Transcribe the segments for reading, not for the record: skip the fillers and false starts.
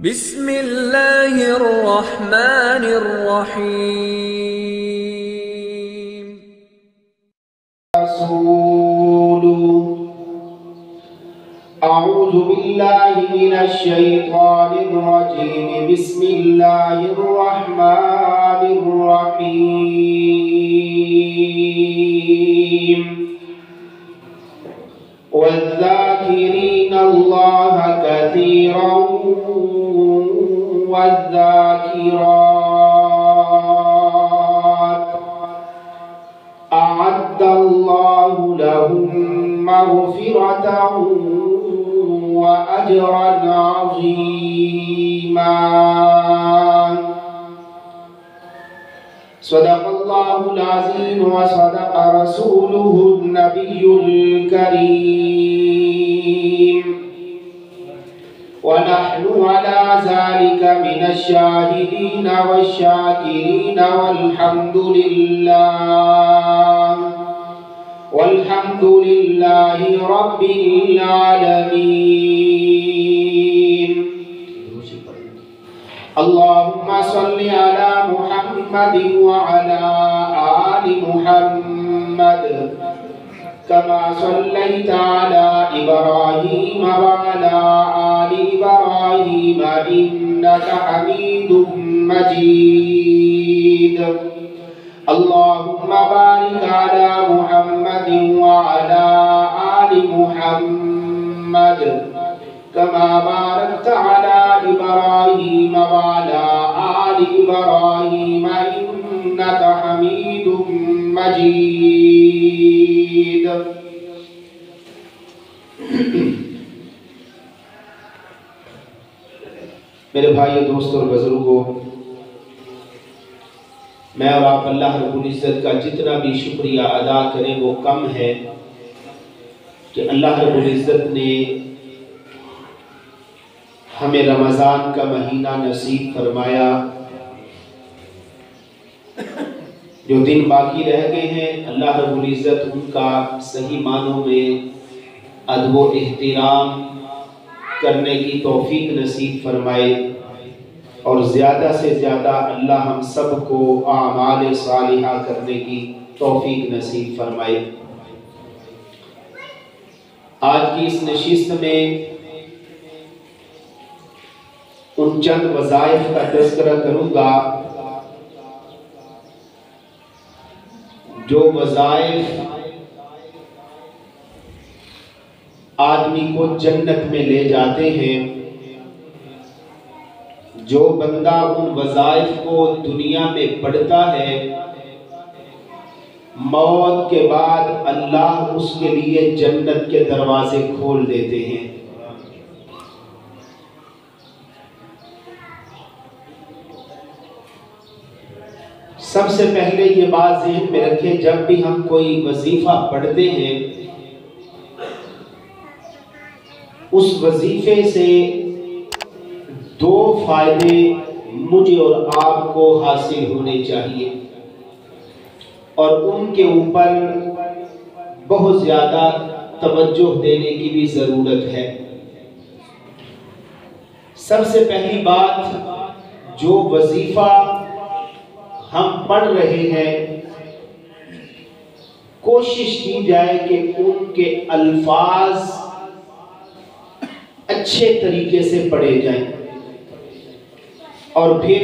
بسم اللہ الرحمن الرحیم رسول اعوذ باللہ من الشیطان الرجیم بسم اللہ الرحمن الرحیم والذاکرین اللہ کثیرا والذاکرات أعد الله لهم مغفرة وأجرا عظيما صدق الله العظيم وصدق رسوله النبي الكريم ونحن على ذلك من الشاهدين والشاكرين والحمد لله رب العالمين اللهم صل على محمد وعلى آل محمد كما صليت على إبراهيم وعلى آل إبراهيم إنك حميد مجيد اللهم بارك على محمد وعلى آل محمد كما باركت على إبراهيم وعلى آل إبراهيم إنك حميد مجيد میرے بھائیو دوستوں اور بزرگوں، میں اور آپ اللہ رب العزت کا جتنا بھی شکریہ ادا کریں وہ کم ہے کہ اللہ رب العزت نے ہمیں رمضان کا مہینہ نصیب فرمایا۔ جو دن باقی رہ گئے ہیں اللہ رب العزت ان کا صحیح معنوں میں ادب و احترام کرنے کی توفیق نصیب فرمائے، اور زیادہ سے زیادہ اللہ ہم سب کو اعمال صالحہ کرنے کی توفیق نصیب فرمائے۔ آج کی اس نشست میں ان چند وظائف کا تذکرہ کروں گا جو وظائف آدمی کو جنت میں لے جاتے ہیں۔ جو بندہ ان وظائف کو دنیا میں پڑھتا ہے، موت کے بعد اللہ اس کے لیے جنت کے دروازے کھول دیتے ہیں۔ سب سے پہلے یہ بات ذہن میں رکھیں، جب بھی ہم کوئی وظیفہ پڑھتے ہیں اس وظیفے سے دو فائدے مجھے اور آپ کو حاصل ہونے چاہیے، اور ان کے اوپر بہت زیادہ توجہ دینے کی بھی ضرورت ہے۔ سب سے پہلی بات، جو وظیفہ ہم پڑھ رہے ہیں کوشش کی جائے کہ ان کے الفاظ اچھے طریقے سے پڑھے جائیں، اور پھر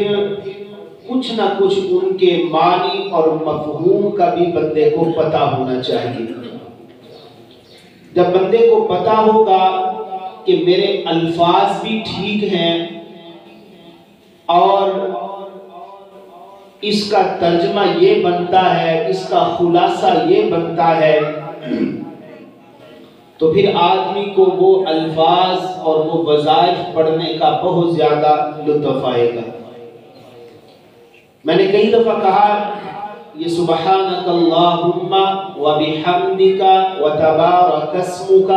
کچھ نہ کچھ ان کے معنی اور مفہوم کا بھی بندے کو پتہ ہونا چاہیے۔ جب بندے کو پتہ ہوگا کہ میرے الفاظ بھی ٹھیک ہیں اور اس کا ترجمہ یہ بنتا ہے، اس کا خلاصہ یہ بنتا ہے، تو پھر آدمی کو وہ الفاظ اور وہ وظائف پڑھنے کا بہت زیادہ لطف آئے گا۔ میں نے کئی دفعہ کہا یہ سبحانک اللہم وبحمدک وتبارک اسمک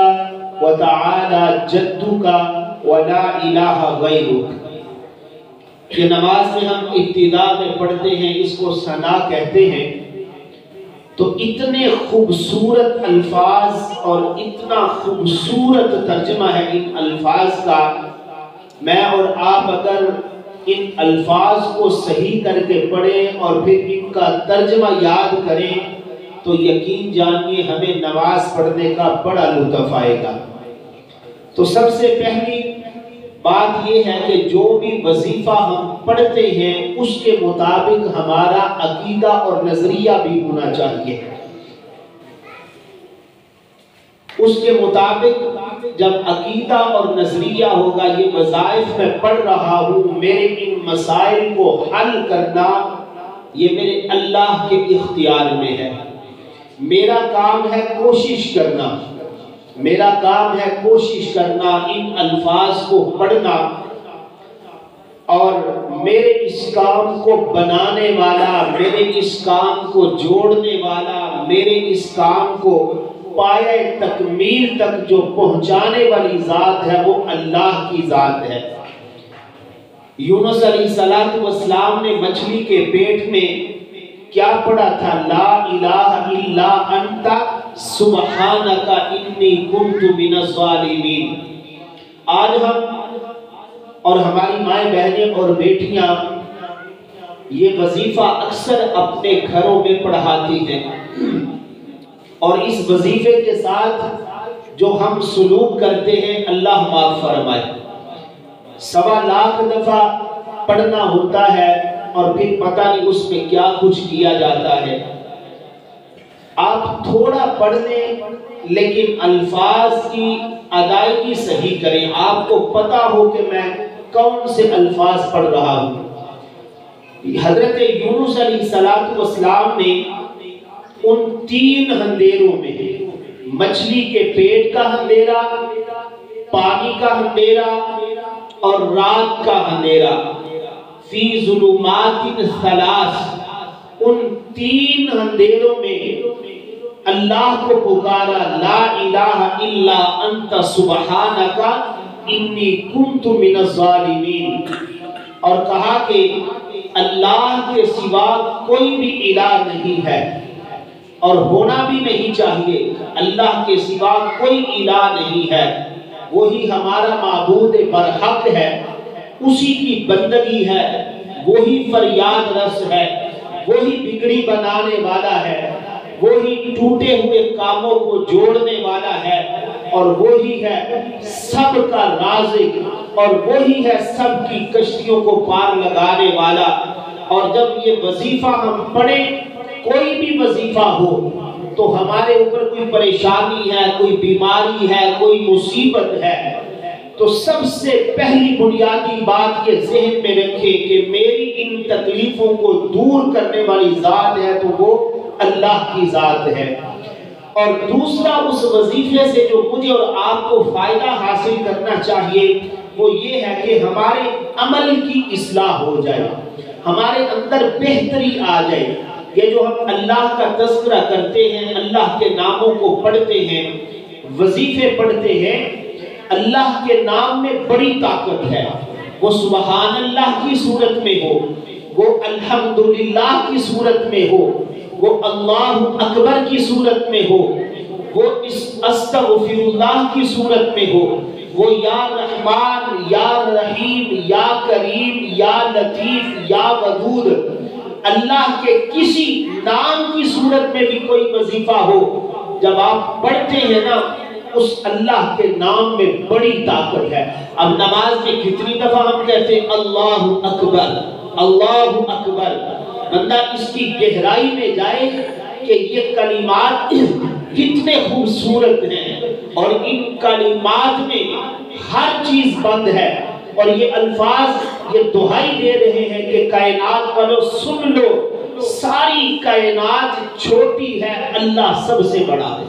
وتعالی جدک ولا الہ غیرک، یہ نماز میں ہم ابتدا میں پڑھتے ہیں، اس کو ثنا کہتے ہیں۔ تو اتنے خوبصورت الفاظ اور اتنا خوبصورت ترجمہ ہے ان الفاظ کا میں اور آپ اگر ان الفاظ کو صحیح کر کے پڑھیں اور پھر ان کا ترجمہ یاد کریں تو یقین جانیے ہمیں نماز پڑھنے کا بڑا لطف آئے گا۔ تو سب سے پہلی بات یہ ہے کہ جو بھی وظیفہ ہم پڑھتے ہیں اس کے مطابق ہمارا عقیدہ اور نظریہ بھی ہونا چاہیے۔ اس کے مطابق جب عقیدہ اور نظریہ ہوگا، یہ وظائف میں پڑھ رہا ہوں، میرے ان مسائل کو حل کرنا یہ میرے اللہ کے اختیار میں ہے۔ میرا کام ہے کوشش کرنا، میرا کام ہے کوشش کرنا، ان الفاظ کو پڑھنا، اور میرے اس کام کو بنانے والا، میرے اس کام کو جوڑنے والا، میرے اس کام کو پایہ تکمیل تک جو پہنچانے والی ذات ہے وہ اللہ کی ذات ہے۔ یونس علیہ السلام نے مچھلی کے پیٹ میں کیا پڑھا تھا؟ لا الہ الا انت سبحانک انی کنت من الظالمین۔ آج ہم اور ہماری مائیں بہنیں اور بیٹیاں یہ وظیفہ اکثر اپنے گھروں میں پڑھاتی ہیں، اور اس وظیفے کے ساتھ جو ہم سلوک کرتے ہیں اللہ معاف فرمائے، 1.25 لاکھ دفعہ پڑھنا ہوتا ہے اور پھر پتہ نہیں اس میں کیا کچھ کیا جاتا ہے۔ آپ تھوڑا پڑھ لیں لیکن الفاظ کی ادائیگی صحیح کریں، آپ کو پتہ ہو کہ میں کون سے الفاظ پڑھ رہا ہوں۔ حضرت یونس علیہ السلام نے ان 3 اندھیروں میں، مچھلی کے پیٹ کا اندھیرا، پانی کا اندھیرا اور رات کا اندھیرا، فی ظلمات 3، ان 3 اندھیروں میں اللہ کو پکارا، لا الہ الا انت سبحانک انی کنت من الظالمین، اور کہا کہ اللہ کے سوا کوئی بھی الہ نہیں ہے اور ہونا بھی نہیں چاہیے، اللہ کے سوا کوئی الہ نہیں ہے، وہی ہمارا معبود برحق ہے، اسی کی بندگی ہے، وہی فریاد رس ہے، وہی بگڑی بنانے والا ہے، وہی ٹوٹے ہوئے کاموں کو جوڑنے والا ہے، اور وہی ہے سب کا رازق، اور وہی ہے سب کی کشتیوں کو پار لگانے والا۔ اور جب یہ وظیفہ ہم پڑھیں، کوئی بھی وظیفہ ہو تو ہمارے اوپر کوئی پریشانی ہے، کوئی بیماری ہے، کوئی مصیبت ہے، تو سب سے پہلی بنیادی بات یہ ذہن میں رکھے کہ میری ان تکلیفوں کو دور کرنے والی ذات ہے تو وہ اللہ کی ذات ہے۔ اور دوسرا اس وظیفے سے جو مجھے اور آپ کو فائدہ حاصل کرنا چاہیے وہ یہ ہے کہ ہمارے عمل کی اصلاح ہو جائے، ہمارے اندر بہتری آ جائے۔ یہ جو ہم اللہ کا تذکرہ کرتے ہیں، اللہ کے ناموں کو پڑھتے ہیں، وظیفے پڑھتے ہیں، اللہ کے نام میں بڑی طاقت ہے، وہ سبحان اللہ کی صورت میں ہو، وہ الحمدللہ کی صورت میں ہو، وہ اللہ اکبر کی صورت میں ہو، وہ استغفر اللہ کی صورت میں ہو، وہ یا رحمان یا رحیم یا کریم یا لطیف یا ودود، اللہ کے کسی نام کی صورت میں بھی کوئی وظیفہ ہو، جب آپ پڑھتے ہیں نا اس اللہ کے نام میں بڑی طاقت ہے۔ اب نماز میں کتنی دفعہ ہم کہتے ہیں اللہ اکبر اللہ اکبر، بندہ اس کی گہرائی میں جائے کہ یہ کلمات کتنے خوبصورت ہیں، اور ان کلمات میں ہر چیز بند ہے، اور یہ الفاظ یہ دہائی دے رہے ہیں کہ کائنات والو سن لو، ساری کائنات چھوٹی ہے، اللہ سب سے بڑا ہے۔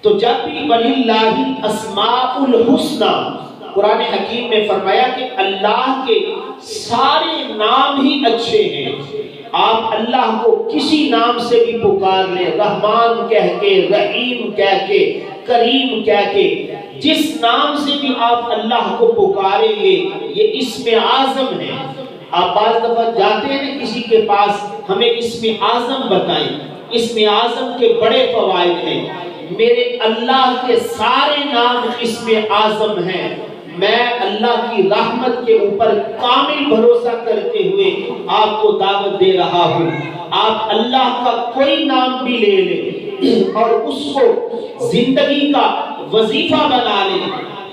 تو جب بھی وَلِلَّهِ الْأَسْمَاءُ الْحُسْنَى، قرآن حکیم میں فرمایا کہ اللہ کے سارے نام ہی اچھے ہیں، آپ اللہ کو کسی نام سے بھی پکار لیں، رحمان کہہ کے، رحیم کہہ کے، کریم کہہ کے، جس نام سے بھی آپ اللہ کو پکاریں گے یہ اسم اعظم ہے۔ آپ بعض دفعہ جاتے ہیں کسی کے پاس، ہمیں اسم اعظم بتائیں، اسم اعظم کے بڑے فوائد ہیں۔ میرے اللہ کے سارے نام اسم اعظم ہیں، میں اللہ کی رحمت کے اوپر کامل بھروسہ کرتے ہوئے آپ کو دعوت دے رہا ہوں، آپ اللہ کا کوئی نام بھی لے لیں اور اس کو زندگی کا وظیفہ بنا لیں۔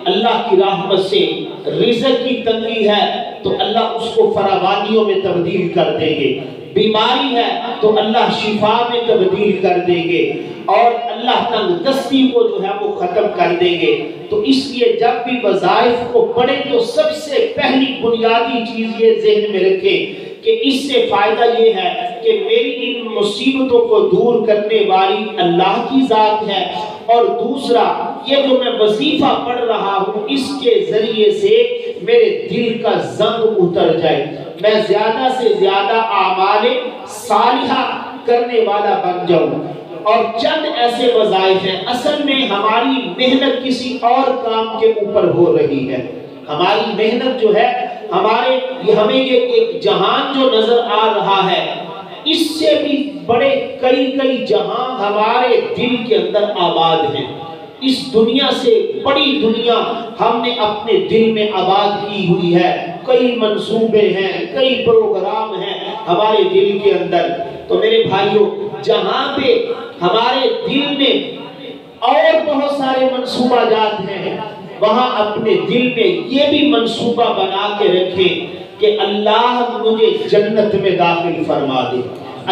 اللہ کی رحمت سے رزق کی تنگی ہے تو اللہ اس کو فراوانیوں میں تبدیل کر دیں گے، بیماری ہے تو اللہ شفا میں تبدیل کر دیں گے، اور اللہ تنگ دستی کو جو ہے وہ ختم کر دیں گے۔ تو اس لیے جب بھی وظائف کو پڑھیں تو سب سے پہلی بنیادی چیز یہ ذہن میں رکھیں کہ اس سے فائدہ یہ ہے کہ میری ان مصیبتوں کو دور کرنے والی اللہ کی ذات ہے، اور دوسرا یہ جو میں وظیفہ پڑھ رہا ہوں اس کے ذریعے سے میرے دل کا زنگ اتر جائے، میں زیادہ سے زیادہ اعمال صالحہ کرنے والا بن جاؤں۔ اور چند ایسے وظائف ہیں، اصل میں ہماری محنت کسی اور کام کے اوپر ہو رہی ہے، ہماری محنت جو ہے ہمیں یہ ایک جہان جو نظر آ رہا ہے، اس سے بھی بڑے کئی جہاں ہمارے دل کے اندر آباد ہیں۔ اس دنیا سے بڑی دنیا ہم نے اپنے دل میں آباد کی ہوئی ہے، کئی منصوبے ہیں، کئی پروگرام ہیں ہمارے دل کے اندر۔ تو میرے بھائیوں، جہاں پہ ہمارے دل میں اور بہت سارے منصوبہ جات ہیں، وہاں اپنے دل میں یہ بھی منصوبہ بنا کے رکھیں کہ اللہ مجھے جنت میں داخل فرما دے،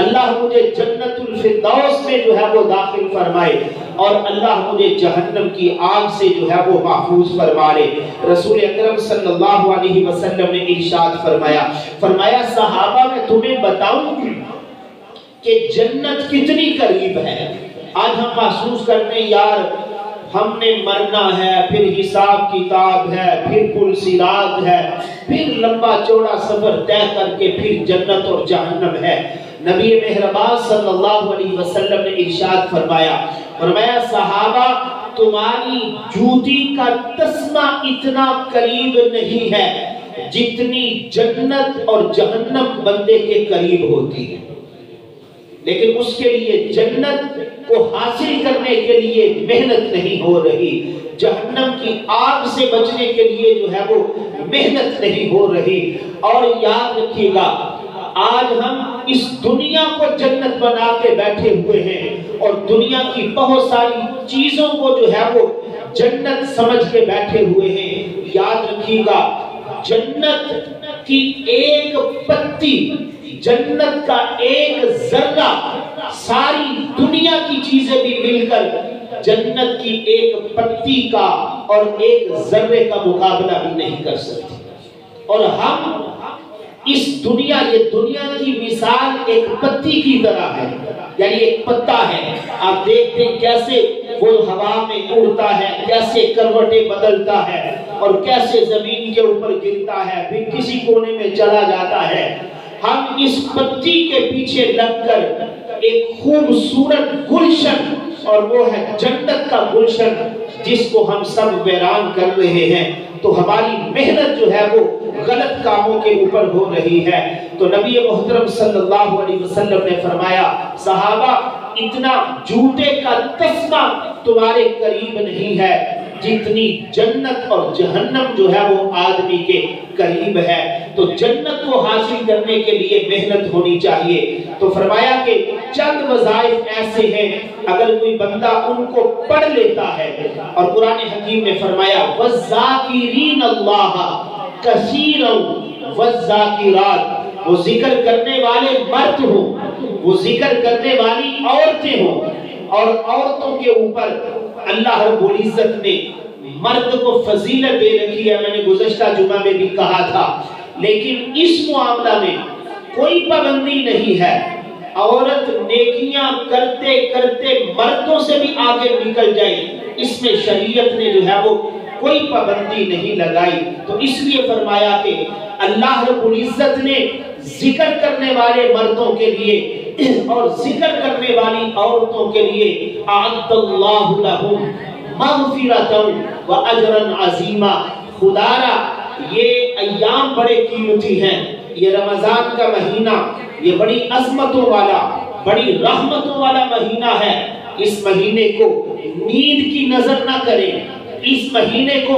اللہ مجھے جنت الفردوس میں جو ہے وہ داخل فرمائے، اور اللہ مجھے جہنم کی آگ سے جو ہے وہ محفوظ فرما لے۔ رسول اکرم صلی اللہ علیہ وسلم نے ارشاد فرمایا صحابہ میں تمہیں بتاؤں کہ جنت کتنی قریب ہے۔ آج ہم محسوس کرتے ہیں یار ہم نے مرنا ہے، پھر حساب کتاب ہے، پھر پل صراط ہے، پھر لمبا چوڑا سفر طے کر کے پھر جنت اور جہنم ہے۔ نبی مہربان صلی اللہ علیہ وسلم نے ارشاد فرمایا صحابہ تمہاری جوتی کا تسمہ اتنا قریب نہیں ہے جتنی جنت اور جہنم بندے کے قریب ہوتی ہے، لیکن اس کے لیے جنت کو حاصل کرنے کے لیے محنت نہیں ہو رہی، جہنم کی آگ سے بچنے کے لیے جو ہے وہ محنت نہیں ہو رہی۔ اور یاد رکھیے گا آج ہم اس دنیا کو جنت بنا کے بیٹھے ہوئے ہیں اور دنیا کی بہت ساری چیزوں کو جو ہے وہ جنت سمجھ کے بیٹھے ہوئے ہیں۔ یاد رکھیے گا جنت کی ایک پتی، جنت کا ایک ذرہ ساری دنیا کی چیزیں بھی مل کر جنت کی ایک پتی کا اور ایک ذرے کا مقابلہ بھی نہیں کر سکتی۔ اور ہم اس دنیا، یہ دنیا کی مثال ایک پتی کی طرح ہے، یعنی ایک پتا ہے، آپ دیکھتے ہیں کیسے وہ ہوا میں اڑتا ہے، کیسے کروٹیں بدلتا ہے اور کیسے زمین کے اوپر گرتا ہے، پھر کسی کونے میں چلا جاتا ہے۔ ہم اس پتی کے پیچھے لگ کر ایک خوبصورت گلشن، اور وہ ہے جنت کا گلشن، جس کو ہم سب ویران کر رہے ہیں۔ تو ہماری محنت جو ہے وہ غلط کاموں کے اوپر ہو رہی ہے۔ تو نبی محترم صلی اللہ علیہ وسلم نے فرمایا صحابہ اتنا جوتے کا تسمہ تمہارے قریب نہیں ہے جتنی جنت اور جہنم جو ہے وہ آدمی کے قریب ہے۔ تو جنت کو حاصل کرنے کے لیے محنت ہونی چاہیے۔ تو فرمایا کہ چند وظائف ایسے ہیں اگر کوئی بندہ ان کو پڑھ لیتا ہے، اور قرآن حکیم نے فرمایا وَالذَّاكِرِينَ اللَّهَ كَثِيرًا وَالذَّاكِرَاتِ، وہ ذکر کرنے والے مرد ہوں، وہ ذکر کرنے والی عورتیں ہوں، اور عورتوں کے اوپر اللہ رب العزت نے مرد کو فضیلت دے رکھی ہے، میں نے گزشتہ جمعہ میں بھی کہا تھا، لیکن اس معاملہ میں کوئی پابندی نہیں ہے۔ عورت نیکیاں کرتے کرتے مردوں سے بھی آگے نکل جائے، اس میں شریعت نے جو ہے وہ کوئی پابندی نہیں لگائی۔ تو اس لیے فرمایا کہ اللہ رب العزت نے ذکر کرنے والے مردوں کے لیے اور ذکر کرنے والی عورتوں کے لیے اعد اللہ لہم مغفرۃ و اجرا عظیما، خدارا یہ ایام بڑے قیمتی ہیں، یہ رمضان کا مہینہ یہ بڑی عظمتوں والا، بڑی رحمتوں والا مہینہ ہے۔ اس مہینے کو نیند کی نظر نہ کریں، اس مہینے کو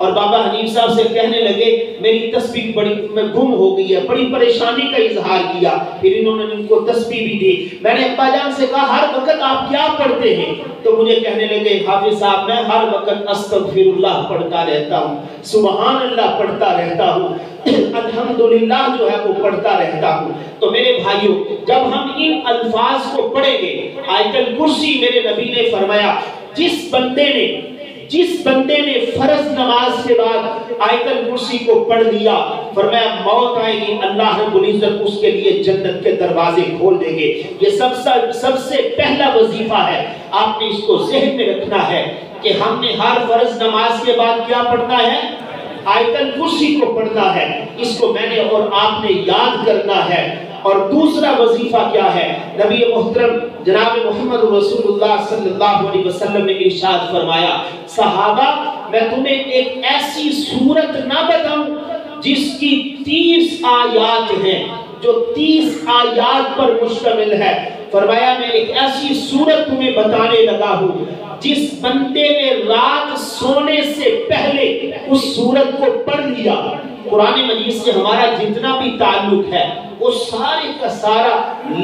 اور بابا حنیف صاحب سے کہنے لگے میری تسبیح بڑی گم ہو گئی ہے، بڑی پریشانی کا اظہار کیا. پھر انہوں نے ان کو تسبیح بھی دی. میں نے ابا جان سے کہا ہر وقت آپ کیا پڑھتے ہیں؟ تو مجھے کہنے لگے حافظ صاحب میں ہر وقت استغفر اللہ پڑھتا رہتا ہوں، سبحان اللہ پڑھتا رہتا ہوں، الحمدللہ جو ہے وہ پڑھتا رہتا ہوں. تو میرے بھائیوں جب ہم ان الفاظ کو پڑھیں گے، آیت الکرسی میرے نبی نے فرمایا جس بندے نے فرض نماز کے بعد آیت الکرسی کو پڑھ لیا، فرمایا موت آئے گی اللہ رب العزت اس کے لیے جنت کے دروازے کھول دیں گے. یہ سب سے پہلا وظیفہ ہے، آپ نے اس کو ذہن میں رکھنا ہے کہ ہم نے ہر فرض نماز کے بعد کیا پڑھنا ہے؟ آیت الکرسی کو پڑھنا ہے. اس کو میں نے اور آپ نے یاد کرنا ہے. اور دوسرا وظیفہ کیا ہے؟ نبی محترم جناب محمد رسول اللہ صلی اللہ علیہ وسلم نے ارشاد فرمایا صحابہ میں تمہیں ایک ایسی سورت نہ بتاؤں جس کی 30 آیات ہیں، جو 30 آیات پر مشتمل ہے. فرمایا میں ایک ایسی سورت تمہیں بتانے لگا ہوں جس بندے نے رات سونے سے پہلے اس سورت کو پڑھ لیا. قرآن مجید سے ہمارا جتنا بھی تعلق ہے وہ سارے کا سارا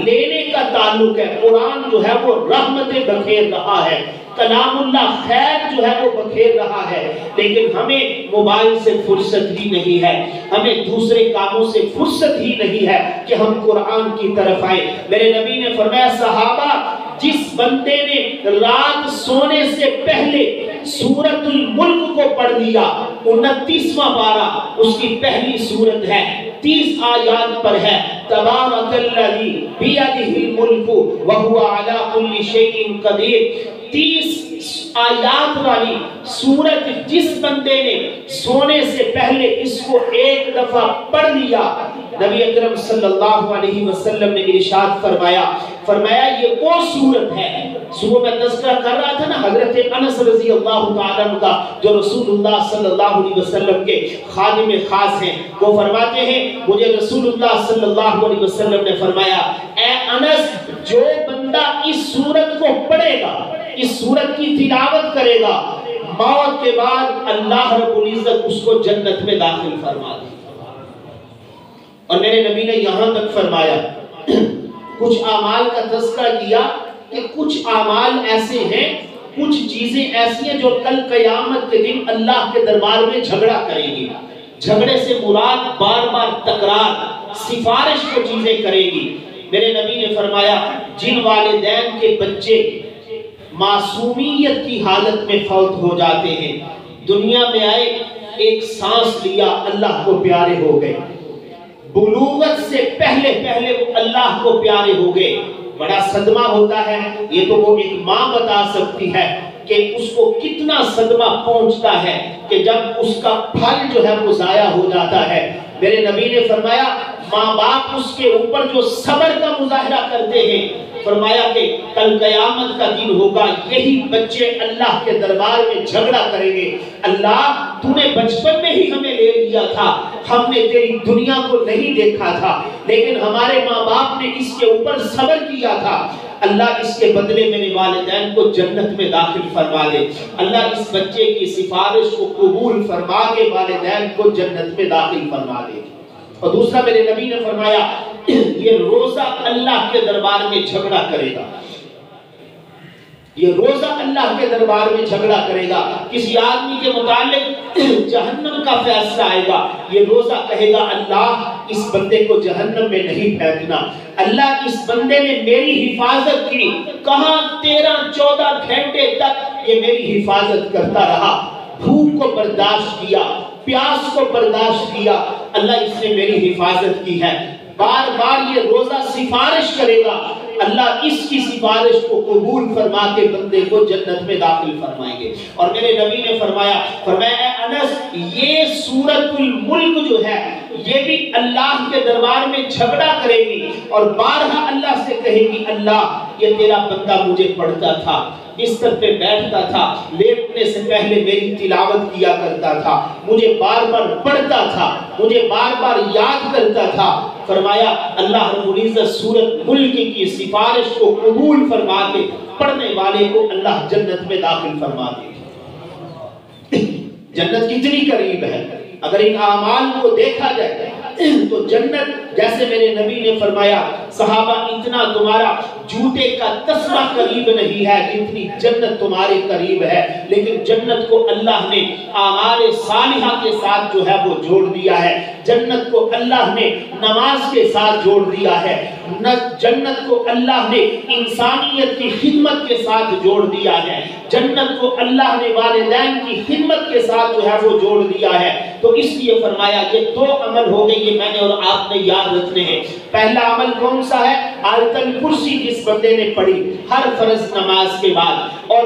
لینے کا تعلق ہے. قرآن جو ہے وہ رحمتیں بکھیر رہا ہے، کلام اللہ خیر جو ہے وہ بکھیر رہا ہے، لیکن ہمیں موبائل سے فرصت ہی نہیں ہے، ہمیں دوسرے کاموں سے فرصت ہی نہیں ہے کہ ہم قرآن کی طرف آئے. میرے نبی نے فرمایا صحابہ جس بندے نے رات سونے سے پہلے سورۃ الملک کو پڑھ لیا، 29واں پارہ اس کی پہلی سورت ہے، 30 آیات پر ہے، تبارک الذی بیدہ الملک وہو علی کل شیء قدیر. 30 آیات والی سورت جس بندے نے سونے سے پہلے اس کو ایک دفعہ پڑھ لیا، نبی اکرم صلی اللہ علیہ وسلم نے ارشاد فرمایا یہ وہ سورت ہے. صبح میں تذکرہ کر رہا تھا نا حضرت انس رضی اللہ تعالیٰ عنہ کا، جو رسول اللہ صلی اللہ علیہ وسلم کے خادم خاص ہیں. وہ فرماتے ہیں مجھے رسول اللہ صلی اللہ علیہ وسلم نے فرمایا اے انس جو بندہ اس سورت کو پڑھے گا، اس سورت کی تلاوت کرے گا، موت کے بعد اللہ رب العزت اس کو جنت میں داخل فرما دے. اور میرے نبی نے یہاں تک فرمایا کچھ اعمال کا تذکرہ کیا کہ کچھ اعمال ایسے ہیں، کچھ چیزیں ایسی ہیں جو کل قیامت کے دن اللہ کے دربار میں جھگڑا کریں گی. جھگڑے سے مراد بار بار تکرار، سفارش کو چیزیں کرے گی. میرے نبی نے فرمایا جن والدین کے بچے معصومیت کی حالت میں فوت ہو جاتے ہیں، دنیا میں آئے ایک سانس لیا اللہ کو پیارے ہو گئے، بلوغت سے پہلے وہ اللہ کو پیارے ہو گئے، بڑا صدمہ ہوتا ہے. یہ تو وہ ایک ماں بتا سکتی ہے کہ اس کو کتنا صدمہ پہنچتا ہے کہ جب اس کا پھل جو ہے وہ ضائع ہو جاتا ہے. میرے نبی نے فرمایا ماں باپ اس کے اوپر جو صبر کا مظاہرہ کرتے ہیں، فرمایا کہ کل قیامت کا دن ہوگا یہی بچے اللہ کے دربار میں جھگڑا کریں گے، اللہ تو نے بچپن میں ہی ہمیں لے لیا تھا، ہم نے تیری دنیا کو نہیں دیکھا تھا، لیکن ہمارے ماں باپ نے اس کے اوپر صبر کیا تھا، اللہ اس کے بدلے میرے والدین کو جنت میں داخل فرما دے، اللہ اس بچے کی سفارش کو قبول فرما کے والدین کو جنت میں داخل فرما دے. اور دوسرا میرے نبی نے فرمایا یہ روزہ اللہ کے دربار میں جھگڑا کرے گا، یہ روزہ اللہ کے دربار میں جھگڑا کرے گا. کسی آدمی کے متعلق جہنم کا فیصلہ آئے گا، یہ روزہ کہے گا اللہ اس بندے کو جہنم میں نہیں پھینکنا، اللہ اس بندے نے میری حفاظت کی، کہاں 13-14 گھنٹے تک یہ میری حفاظت کرتا رہا، بھوک کو برداشت کیا، پیاس کو برداشت کیا، اللہ اس نے میری حفاظت کی ہے. بار بار یہ روزہ سفارش کرے گا، اللہ اس کی سفارش کو قبول فرما کے بندے کو جنت میں داخل فرمائیں گے. اور میرے نبی نے فرمایا اے انس یہ سورۃ الملک جو ہے یہ بھی اللہ کے دربار میں جھگڑا کرے گی اور بارہا اللہ سے کہے گی اللہ یہ تیرا بندہ مجھے پڑھتا تھا، بستر پہ بیٹھتا تھا، لیٹنے سے پہلے میری تلاوت کیا کرتا تھا، مجھے بار بار پڑھتا تھا، مجھے بار بار یاد کرتا تھا. فرمایا اللہ رب العزت سورۃ ملک کی سفارش کو قبول فرما کے پڑھنے والے کو اللہ جنت میں داخل فرما دے. جنت کتنی قریب ہے. اگر ان اعمال کو دیکھا جائے تو جنت، جیسے میرے نبی نے فرمایا صحابہ اتنا تمہارا جوتے کا تسمہ قریب نہیں ہے جتنی جنت تمہارے قریب ہے. لیکن جنت کو اللہ نے اعمال صالحہ کے ساتھ جو ہے وہ جوڑ دیا ہے. جنت کو اللہ نے نماز کے ساتھ جوڑ دیا ہے. جنت کو اللہ نے انسانیت کی خدمت کے ساتھ جوڑ دیا ہے. جنت کو اللہ نے والدین کی خدمت کے ساتھ جو ہے وہ جوڑ دیا ہے. تو اس لیے فرمایا یہ 2 عمل ہو گئے، یہ میں نے اور آپ نے یاد رکھنے ہیں. پہلا عمل کون سا ہے؟ آیت الکرسی جس بندے نے پڑھی ہر فرض نماز کے بعد. اور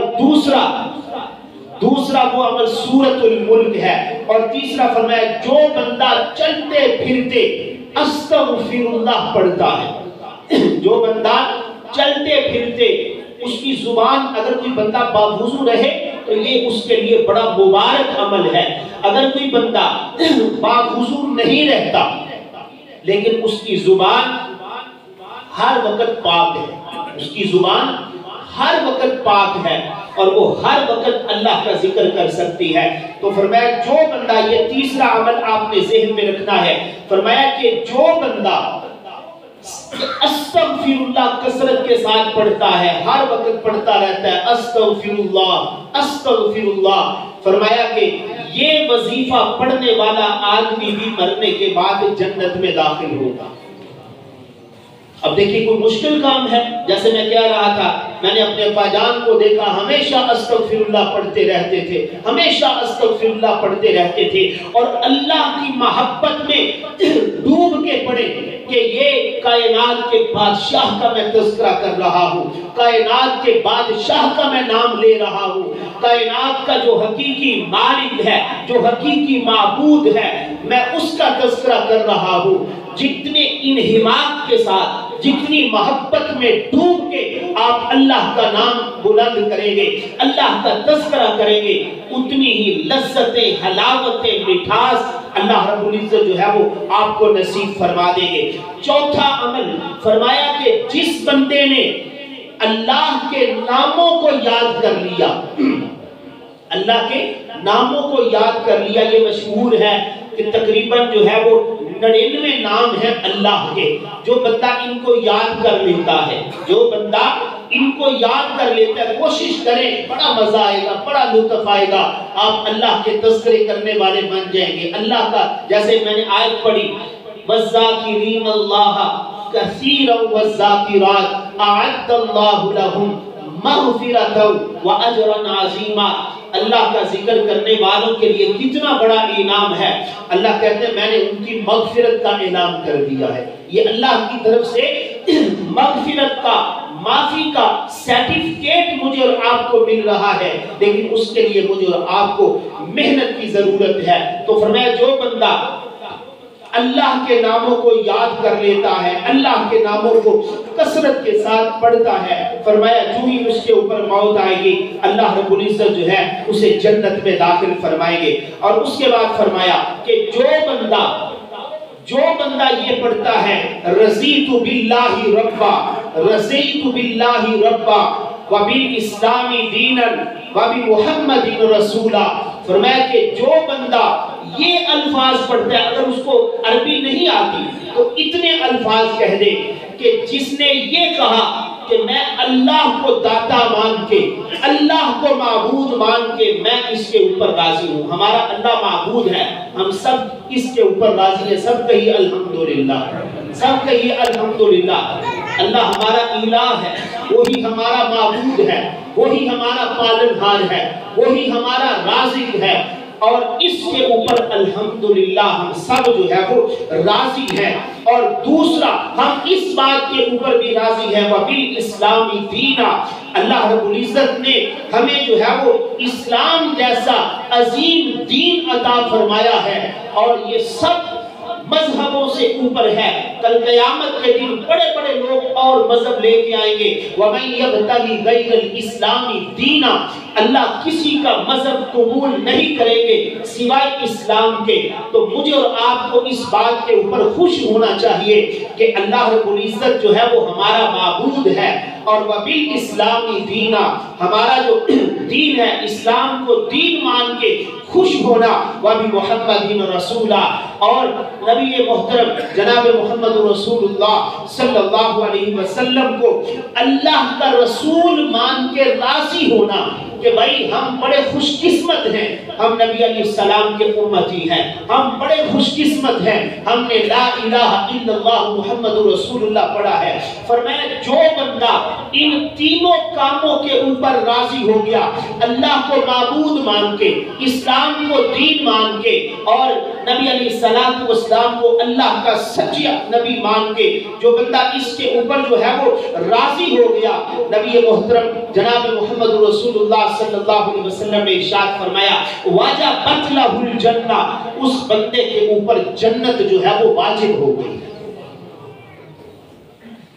دوسرا وہ عمل سورۃ الملک ہے. اور تیسرا فرمایا جو بندہ چلتے پھرتے استغفر اللہ پڑھتا ہے، جو بندہ چلتے پھرتے اس کی زبان اگر کوئی بندہ باوضو رہے تو یہ اس کے لیے بڑا مبارک عمل ہے. اگر کوئی بندہ باوضو نہیں رہتا لیکن اس کی زبان ہر وقت پاک ہے، اس کی زبان ہر وقت پاک ہے اور وہ ہر وقت اللہ کا ذکر کر سکتی ہے، تو فرمایا جو بندہ، یہ تیسرا عمل آپ نے ذہن میں رکھنا ہے، فرمایا کہ جو بندہ استغفر اللہ کثرت کے ساتھ پڑھتا ہے، ہر وقت پڑھتا رہتا ہے استغفر اللہ استغفر اللہ، فرمایا کہ یہ وظیفہ پڑھنے والا آدمی بھی مرنے کے بعد جنت میں داخل ہوگا. اب دیکھیں کوئی مشکل کام ہے، جیسے میں کہہ رہا تھا میں نے اپنے ابا جان کو دیکھا ہمیشہ استغفر اللہ پڑھتے رہتے تھے، ہمیشہ استغفر اللہ پڑھتے رہتے تھے اور اللہ کی محبت میں ڈوب کے پڑے کہ یہ کائنات کے بادشاہ کا میں تذکرہ کر رہا ہوں، کائنات کے بادشاہ کا میں نام لے رہا ہوں، کائنات کا جو حقیقی مالک ہے، جو حقیقی معبود ہے، میں اس کا تذکرہ کر رہا ہوں. جتنے انہماک کے ساتھ، جتنی محبت میں ڈوب کے آپ اللہ کا نام بلند کریں گے، اللہ کا تذکرہ کریں گے، اتنی ہی لذتیں، حلاوتیں، مٹھاس اللہ رب العزت جو ہے وہ آپ کو نصیب فرما دیں گے. چوتھا عمل فرمایا کہ جس بندے نے اللہ کے ناموں کو یاد کر لیا، اللہ کے ناموں کو یاد کر لیا، یہ مشہور ہے کہ تقریباً جو ہے وہ 99 نام ہیں اللہ کے. جو بندہ ان کو یاد کر لیتا ہے، جو بندہ ان کو یاد کر لیتا ہے، کوشش کریں، بڑا مزہ آئے گا، بڑا لطف آئے گا، آپ اللہ کے تذکرے کرنے والے بن جائیں گے. اللہ کا جیسے میں نے آیت پڑھی وَالذَّاكِرِينَ اللَّهَ كَثِيرًا وَالذَّاكِرَاتِ أَعَدَّ اللَّهُ لَهُمْ مَغْفِرَةً وَأَجْرًا عَظِيمًا. اللہ کا ذکر کرنے والوں کے لیے کتنا بڑا انعام ہے. اللہ کہتے ہیں میں نے ان کی مغفرت کا اعلان کر دیا ہے. یہ اللہ کی طرف سے مغفرت کا، معافی کا سرٹیفکیٹ مجھے اور آپ کو مل رہا ہے، لیکن اس کے لیے مجھے اور آپ کو محنت کی ضرورت ہے. تو فرمایا جو بندہ اللہ کے ناموں کو یاد کر لیتا ہے، اللہ کے ناموں کو کثرت کے ساتھ پڑھتا ہے، فرمایا جو ہی اس کے اوپر موت آئے گی اللہ رب العزت جو ہے اسے جنت میں داخل فرمائیں گے. اور اس کے بعد فرمایا کہ جو بندہ یہ پڑھتا ہے رضیت باللہ ربا، رضیت باللہ ربا وبالاسلام دینا وبمحمد رسولا، فرمایا کہ جو بندہ یہ الفاظ پڑھتا ہے، اگر اس کو عربی نہیں آتی تو اتنے الفاظ کہہ دے کہ جس نے یہ کہا کہ میں اللہ کو داتا مان کے، اللہ کو معبود مان کے میں اس کے اوپر راضی ہوں. ہمارا اللہ معبود ہے، ہم سب اس کے اوپر راضی ہیں. سب کہیے الحمدللہ، سب کہیے الحمدللہ. اللہ ہمارا الہ ہے، وہی ہمارا معبود ہے، وہی ہمارا پالنہار ہے، وہی ہمارا رازق ہے، اور اس کے اوپر الحمدللہ ہم سب جو ہے وہ راضی ہیں. اور دوسرا ہم اس بات کے اوپر بھی راضی ہیں وبالاسلام دینا، اللہ رب العزت نے ہمیں جو ہے وہ اسلام جیسا عظیم دین عطا فرمایا ہے، اور یہ سب مذہبوں سے اوپر ہے. کل قیامت کے دن بڑے بڑے لوگ اور مذہب لے کے آئیں گے. وَمَن يَبْتَغِ غَيْرَ الْإِسْلَامِ دِينًا، اللہ کسی کا مذہب قبول نہیں کریں گے سوائے اسلام کے. تو مجھے اور آپ کو اس بات کے اوپر خوش ہونا چاہیے کہ اللہ رب العزت جو ہے وہ ہمارا معبود ہے، اور وبال اسلامی دینا، ہمارا جو دین ہے اسلام کو دین مان کے خوش ہونا، وبی محمد رسولہ، اور نبی محترم جناب محمد رسول اللہ صلی اللہ علیہ وسلم کو اللہ کا رسول مان کے راضی ہونا کہ بھائی ہم بڑے خوش قسمت ہیں، ہم نبی علیہ السلام کے امتی ہیں، ہم بڑے خوش قسمت ہیں، ہم نے لا الہ الا اللہ محمد رسول اللہ پڑھا ہے۔ فرمایا جو بندہ ان تینوں کاموں کے اوپر راضی ہو گیا، اللہ کو معبود مان کے، اسلام کو دین مان کے، اور نبی علیہ السلام کو اللہ کا سچا نبی مان کے، جو بندہ اس کے اوپر جو ہے وہ راضی ہو گیا، نبی محترم جناب محمد رسول اللہ صلی اللہ علیہ وسلم نے ارشاد فرمایا واجبت لہ الجنہ، اس بندے کے اوپر جنت جو ہے وہ واجب ہو گئی۔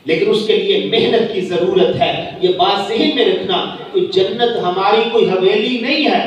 لیکن اس کے لیے محنت کی ضرورت ہے۔ یہ بات ذہن میں رکھنا کہ جنت ہماری کوئی حویلی نہیں ہے،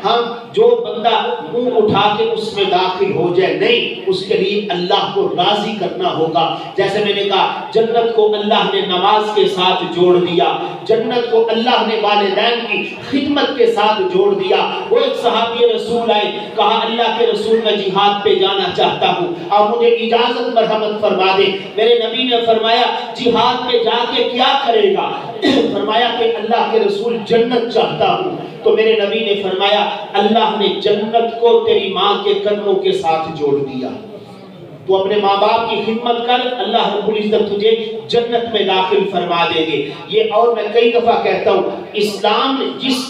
ہم جو بندہ منہ اٹھا کے اس میں داخل ہو جائے، نہیں، اس کے لیے اللہ کو راضی کرنا ہوگا۔ جیسے میں نے کہا جنت کو اللہ نے نماز کے ساتھ جوڑ دیا، جنت کو اللہ نے والدین کی خدمت کے ساتھ جوڑ دیا۔ وہ ایک صحابی رسول آئے، کہا اللہ کے رسول میں جہاد پہ جانا چاہتا ہوں، آپ مجھے اجازت مرحمت فرما دیں۔ میرے نبی نے فرمایا جہاد پہ جا کے کیا کرے گا؟ فرمایا کہ اللہ کے رسول جنت چاہتا ہوں۔ تو میرے نبی نے فرمایا اللہ نے جنت کو تیری ماں کے قدموں کے ساتھ جوڑ دیا، تو اپنے ماں باپ کی خدمت کر، اللہ رب العزت تجھے جنت میں داخل فرما دیں گے۔ یہ اور میں کئی دفعہ کہتا ہوں، اسلام جس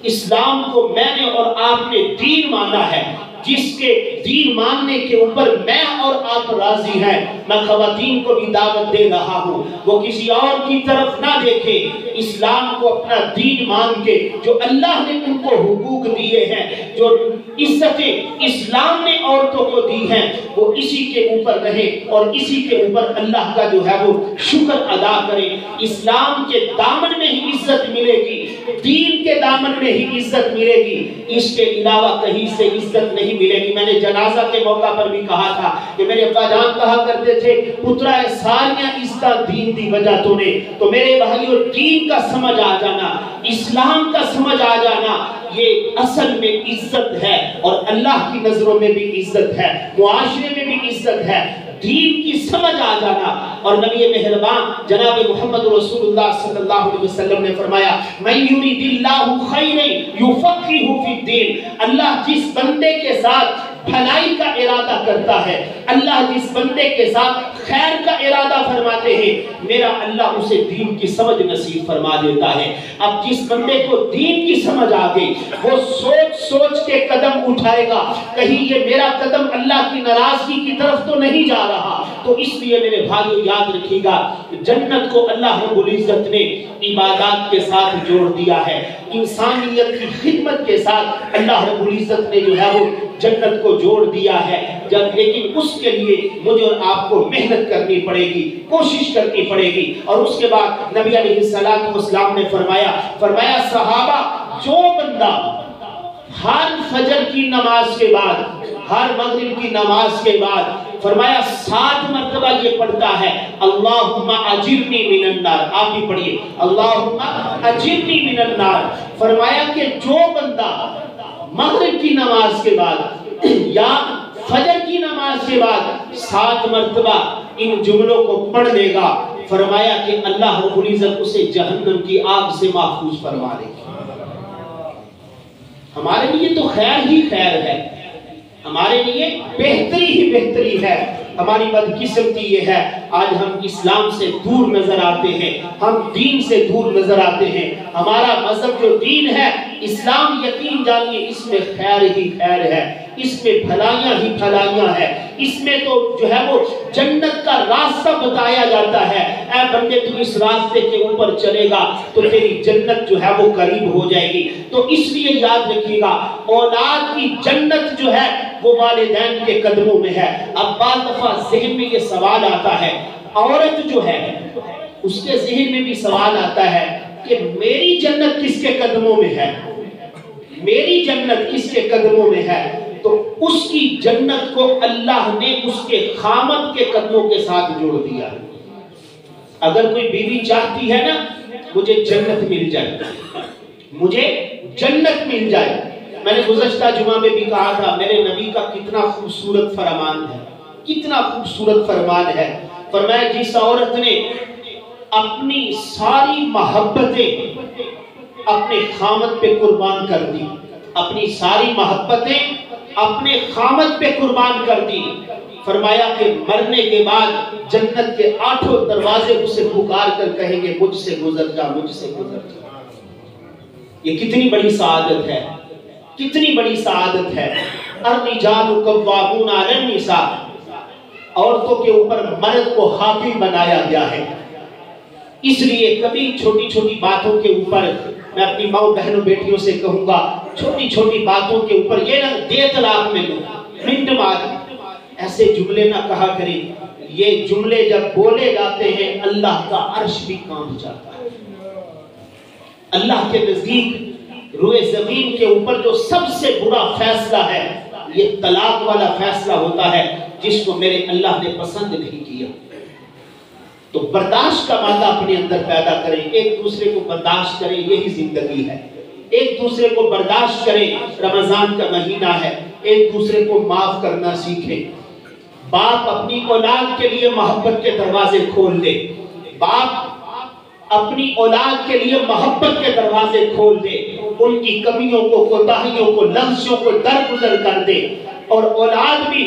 اسلام کو میں نے اور آپ نے دین مانا ہے، جس کے دین ماننے کے اوپر میں اور آپ راضی ہیں، میں خواتین کو بھی دعوت دے رہا ہوں وہ کسی اور کی طرف نہ دیکھیں، اسلام کو اپنا دین مان کے جو اللہ نے ان کو حقوق دیے ہیں، جو عزتیں اسلام نے عورتوں کو دی ہیں، وہ اسی کے اوپر رہیں اور اسی کے اوپر اللہ کا جو ہے وہ شکر ادا کریں۔ اسلام کے دامن میں ہی عزت ملے گی، دین کے دامن میں ہی عزت ملے گی، اس کے علاوہ کہیں سے عزت نہیں ملے گی۔ میں نے جنازہ کے موقع پر بھی کہا تھا کہ میرے ابا جان کہا کرتے تھے پترا ساریاں عزتاں دین دی وجہ تو نے، تو میرے بھائیو دین کا سمجھ آ جانا، اسلام کا سمجھ آ جانا، یہ اصل میں عزت ہے، اور اللہ کی نظروں میں بھی عزت ہے، معاشرے میں بھی عزت ہے، دین کی سمجھ آ جانا۔ اور نبی مہربان جناب محمد رسول اللہ صلی اللہ علیہ وسلم نے فرمایا من یرید اللہ خیرا یفقہہ فی الدین، اللہ جس بندے کے ساتھ بھلائی کا ارادہ کرتا ہے، اللہ جس بندے کے ساتھ خیر کا ارادہ فرماتے ہیں، میرا اللہ اسے دین کی سمجھ نصیب فرما دیتا ہے۔ اب جس بندے کو دین کی سمجھ آ گئی، وہ سوچ سوچ کے قدم اٹھائے گا، کہیں یہ میرا قدم اللہ کی ناراضگی کی طرف تو نہیں جا رہا۔ تو اس لیے میرے بھائیو یاد رکھیے گا، جنت کو اللہ رب العزت نے عبادات کے ساتھ جوڑ دیا ہے، انسانیت کی خدمت کے ساتھ اللہ رب العزت نے جو ہے وہ جنت کو جوڑ دیا ہے۔ جب لیکن اس کے لیے مجھے اور آپ کو محنت کرنی پڑے گی، کوشش کرنی پڑے گی۔ اور اس کے بعد نبی علیہ السلام نے فرمایا صحابہ جو بندہ ہر فجر کی نماز کے بعد، ہر مغرب کی نماز کے بعد فرمایا 7 مرتبہ یہ پڑھتا ہے اللہم اجرنی من النار، آپ بھی پڑھیے اللہم اجرنی من النار، فرمایا کہ جو بندہ مغرب کی نماز کے بعد یا فجر کی نماز کے بعد 7 مرتبہ ان جملوں کو پڑھ لے گا، فرمایا کہ اللہ رب العزت اسے جہنم کی آگ سے محفوظ فرما دے گا۔ ہمارے لیے تو خیر ہی خیر ہے، ہمارے لیے بہتری ہی بہتری ہے۔ ہماری بدقسمتی یہ ہے آج ہم اسلام سے دور نظر آتے ہیں، ہم دین سے دور نظر آتے ہیں۔ ہمارا مذہب جو دین ہے اسلام، یقین جانیے اس میں خیر ہی خیر ہے، اس میں بھلائیاں ہی بھلائیاں ہیں، اس میں تو جو ہے وہ جنت کا راستہ بتایا جاتا ہے، اے بندے تو اس راستے کے اوپر چلے گا تو تیری جنت جو ہے وہ قریب ہو جائے گی۔ تو اس لیے یاد رکھیے گا اولاد کی جنت جو ہے وہ والدین کے قدموں میں ہے۔ اب بعض دفعہ ذہن میں یہ سوال آتا ہے، عورت جو ہے اس کے ذہن میں بھی سوال آتا ہے کہ میری جنت کس کے قدموں میں ہے، میری جنت کس کے قدموں میں ہے؟ تو اس کی جنت کو اللہ نے اس کے خامد کے قدموں کے ساتھ جوڑ دیا۔ اگر کوئی بیوی چاہتی ہے نا مجھے جنت مل جائے، مجھے جنت مل جائے، میں نے گزشتہ جمعہ میں بھی کہا تھا میرے نبی کا کتنا خوبصورت فرمان ہے، کتنا خوبصورت فرمان ہے۔ فرمایا جس عورت نے اپنی ساری محبتیں اپنے خامد پہ قربان کر دی، اپنی ساری محبتیں اپنے خامد پہ قربان کر دی، فرمایا کہ مرنے کے بعد جنت کے 8 دروازے اسے پکار کر کہیں گے مجھ سے گزر جا، مجھ سے گزر جا۔ یہ کتنی بڑی سعادت ہے، کتنی بڑی سعادت ہے۔ الرجال قوامون علی النساء، عورتوں کے اوپر مرد کو حاکم بنایا گیا ہے۔ اس لیے کبھی چھوٹی چھوٹی باتوں کے اوپر میں اپنی ماں بہنوں بیٹیوں سے کہوں گا، چھوٹی چھوٹی باتوں کے اوپر یہ نہ دے طلاق میں لو، منٹ مار، ایسے جملے نہ کہا کریں۔ یہ جملے جب بولے جاتے ہیں اللہ کا عرش بھی کانپ جاتا ہے۔ اللہ کے نزدیک روئے زمین کے اوپر جو سب سے برا فیصلہ ہے یہ طلاق والا فیصلہ ہوتا ہے جس کو میرے اللہ نے پسند نہیں کیا۔ تو برداشت کا مادہ اپنے اندر پیدا کریں، ایک دوسرے کو برداشت کریں، یہی زندگی ہے۔ ایک دوسرے کو برداشت کریں، رمضان کا مہینہ ہے، ایک دوسرے کو معاف کرنا سیکھیں۔ باپ اپنی اولاد کے لیے محبت کے دروازے کھول دے، باپ اپنی اولاد کے لیے محبت کے دروازے کھول دے، ان کی کمیوں کو، کوتاہیوں کو، لغزشوں کو درگزر کر دے، اور اولاد بھی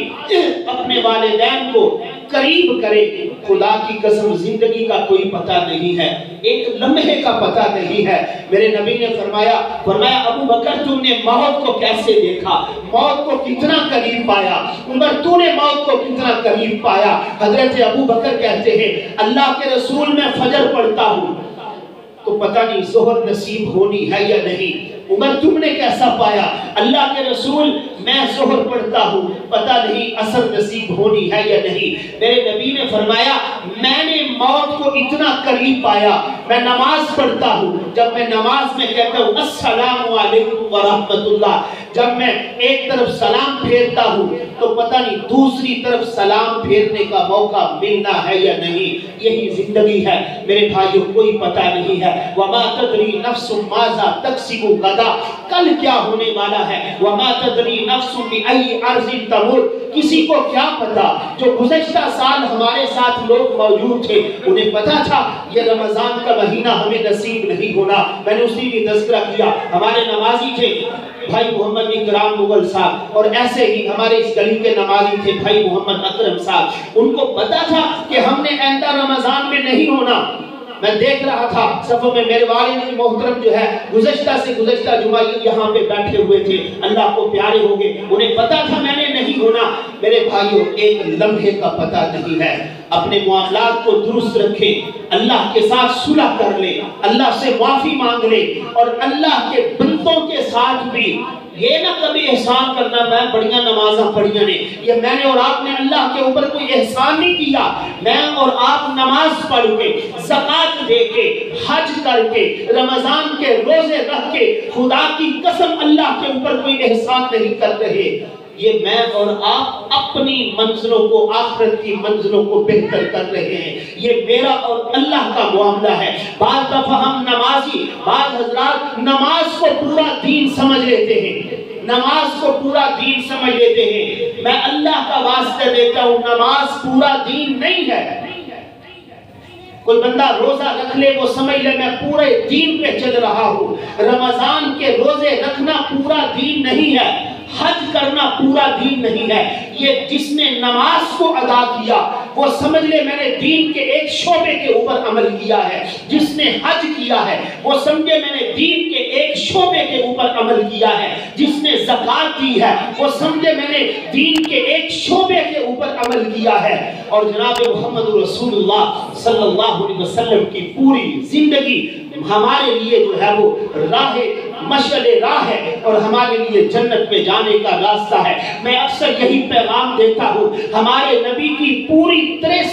اپنے والدین کو قریب کرے۔ خدا کی قسم زندگی کا کوئی پتہ نہیں ہے، ایک لمحے کا پتہ نہیں ہے۔ میرے نبی نے فرمایا ابو بکر تم نے موت کو کیسے دیکھا، موت کو کتنا قریب پایا، عمر تو نے موت کو کتنا قریب پایا۔ حضرت ابو بکر کہتے ہیں اللہ کے رسول میں فجر پڑھتا ہوں تو پتہ نہیں ظہر نصیب ہونی ہے یا نہیں۔ عمر تم نے کیسا پایا؟ اللہ کے رسول میں ظہر پڑھتا ہوں پتہ نہیں عصر نصیب ہونی ہے یا نہیں۔ میرے نبی نے فرمایا میں نے موت کو اتنا قریب پایا، میں نماز پڑھتا ہوں، جب میں نماز میں کہتا ہوں السلام علیکم ورحمت اللہ، جب میں ایک طرف سلام پھیرتا ہوں تو پتہ نہیں دوسری طرف سلام پھیرنے کا موقع ملنا ہے یا نہیں۔ یہی زندگی ہے میرے بھائیوں، کوئی پتہ نہیں ہے۔ وما تدری نفس ماذا تکسب غدا، کل کیا ہونے والا ہے۔ وما تدری نفس بأي ارض تموت، کسی کو کیا پتا۔ جو گزشتہ سال ہمارے ساتھ لوگ موجود تھے انہیں پتا تھا یہ رمضان کا مہینہ ہمیں نصیب نہیں ہونا۔ میں نے اسی بھی تذکرہ کیا، ہمارے نمازی تھے بھائی محمد اکرام مغل صاحب، اور ایسے ہی ہمارے اس گلی کے نمازی تھے بھائی محمد اکرم صاحب۔ ان کو پتا تھا کہ ہم نے آئندہ رمضان میں نہیں ہونا۔ میں دیکھ رہا تھا صفوں میں میرے والد محترم جو ہے گزشتہ سے گزشتہ جمعہ یہاں پہ بیٹھے ہوئے تھے، اللہ کو پیارے ہو گئے، انہیں پتا تھا میں نے نہیں ہونا۔ میرے بھائیوں ایک لمحے کا پتہ نہیں ہے۔ اپنے معاملات کو درست رکھیں، اللہ کے ساتھ صلح کر لیں، اللہ سے معافی مانگ لیں، اور اللہ کے بندوں کے ساتھ بھی یہ نہ کبھی احسان کرنا میں بڑیاں نمازاں پڑھیاں نے، یہ میں نے اور آپ نے اللہ کے اوپر کوئی احسان نہیں کیا۔ میں اور آپ نماز پڑھ کے، زکوٰۃ دے کے، حج کر کے، رمضان کے روزے رکھ کے خدا کی قسم اللہ کے اوپر کوئی احسان نہیں کر رہے۔ یہ میں اور آپ اپنی منزلوں کو، آخرت کی منزلوں کو بہتر کر رہے ہیں۔ یہ میرا اور اللہ کا معاملہ ہے۔ بعض دفعہ ہم نمازی، بعض حضرات نماز کو پورا دین سمجھ لیتے ہیں، نماز کو پورا دین سمجھ لیتے ہیں۔ میں اللہ کا واسطہ دیتا ہوں نماز پورا دین نہیں ہے۔ کوئی بندہ روزہ رکھ لے وہ سمجھ لے میں پورے دین پہ چل رہا ہوں۔ رمضان کے روزے رکھنا پورا دین نہیں ہے، حج کرنا پورا دین نہیں ہے۔ یہ جس نے نماز کو ادا کیا وہ سمجھ لے میں نے دین کے ایک شعبے کے اوپر عمل کیا ہے۔ جس نے حج کیا ہے وہ سمجھے میں نے دین کے ایک شعبے کے اوپر عمل کیا ہے۔ جس نے زکوٰۃ دی ہے وہ سمجھے میں نے دین کے ایک شعبے کے اوپر عمل کیا ہے۔ اور جناب محمد رسول اللہ صلی اللہ علیہ وسلم کی پوری زندگی ہمارے لیے جو ہے وہ راہ مشعل راہ ہے اور ہمارے لیے جنت میں جانے کا راستہ ہے۔ میں اکثر یہی پیغام دیتا ہوں، ہمارے نبی کی پوری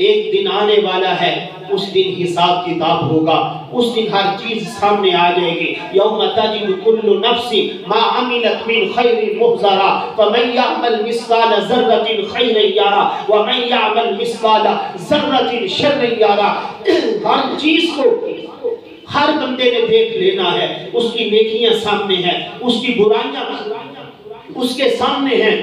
ایک دن آنے والا ہے، اس دن حساب کتاب ہوگا، اس دن ہر چیز سامنے آ جائے گی۔ یوم تجد کل نفس ما عملت من خیر محضرا فمن یعمل مثقال ذرۃ خیرا یرا ومن یعمل مثقال ذرۃ شرا یرا۔ ہر چیز کو ہر بندے نے دیکھ لینا ہے، اس کی نیکیاں سامنے ہیں، اس کی برائیاں اس کے سامنے ہیں،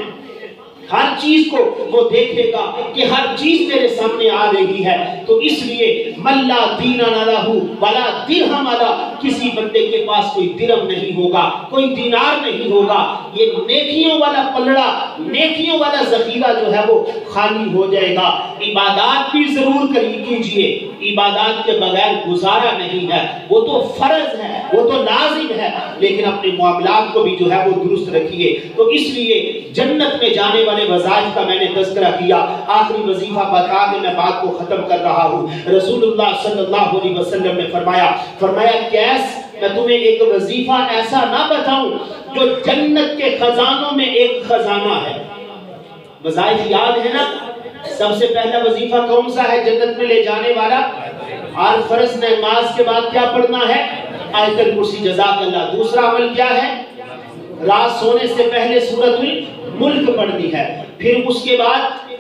ہر چیز کو وہ دیکھے گا کہ ہر چیز میرے سامنے آ رہی ہے۔ تو اس لیے من لا دین لہ ولا درہم لہ، کسی بندے کے پاس کوئی درہم نہیں ہوگا، کوئی دینار نہیں ہوگا، یہ نیکیوں والا پلڑا، نیکیوں والا ذخیرہ جو ہے وہ خالی ہو جائے گا۔ عبادات بھی ضرور کیجئے، عبادات کے بغیر گزارا نہیں ہے، وہ تو فرض ہے، وہ تو لازم ہے، لیکن اپنے معاملات کو بھی جو ہے وہ درست رکھیے۔ تو اس لیے جنت میں جانے والے وظائف کا میں نے تذکرہ کیا، آخری وظیفہ بتا کے میں بات کو ختم کر رہا ہوں۔ رسول اللہ صلی اللہ علیہ وسلم نے فرمایا کیس میں تمہیں ایک وظیفہ ایسا نہ بتاؤں جو جنت کے خزانوں میں ایک خزانہ ہے۔ وظائف یاد ہے نا؟ سب سے پہلا وظیفہ کون سا ہے جنت میں لے جانے والا؟ ہر فرض نماز کے بعد کیا پڑھنا ہے؟ آیت الکرسی، جزاک اللہ۔ دوسرا عمل کیا ہے؟ رات سونے سے پہلے سورۃ الملک پڑھنی ہے، پھر اس کے بعد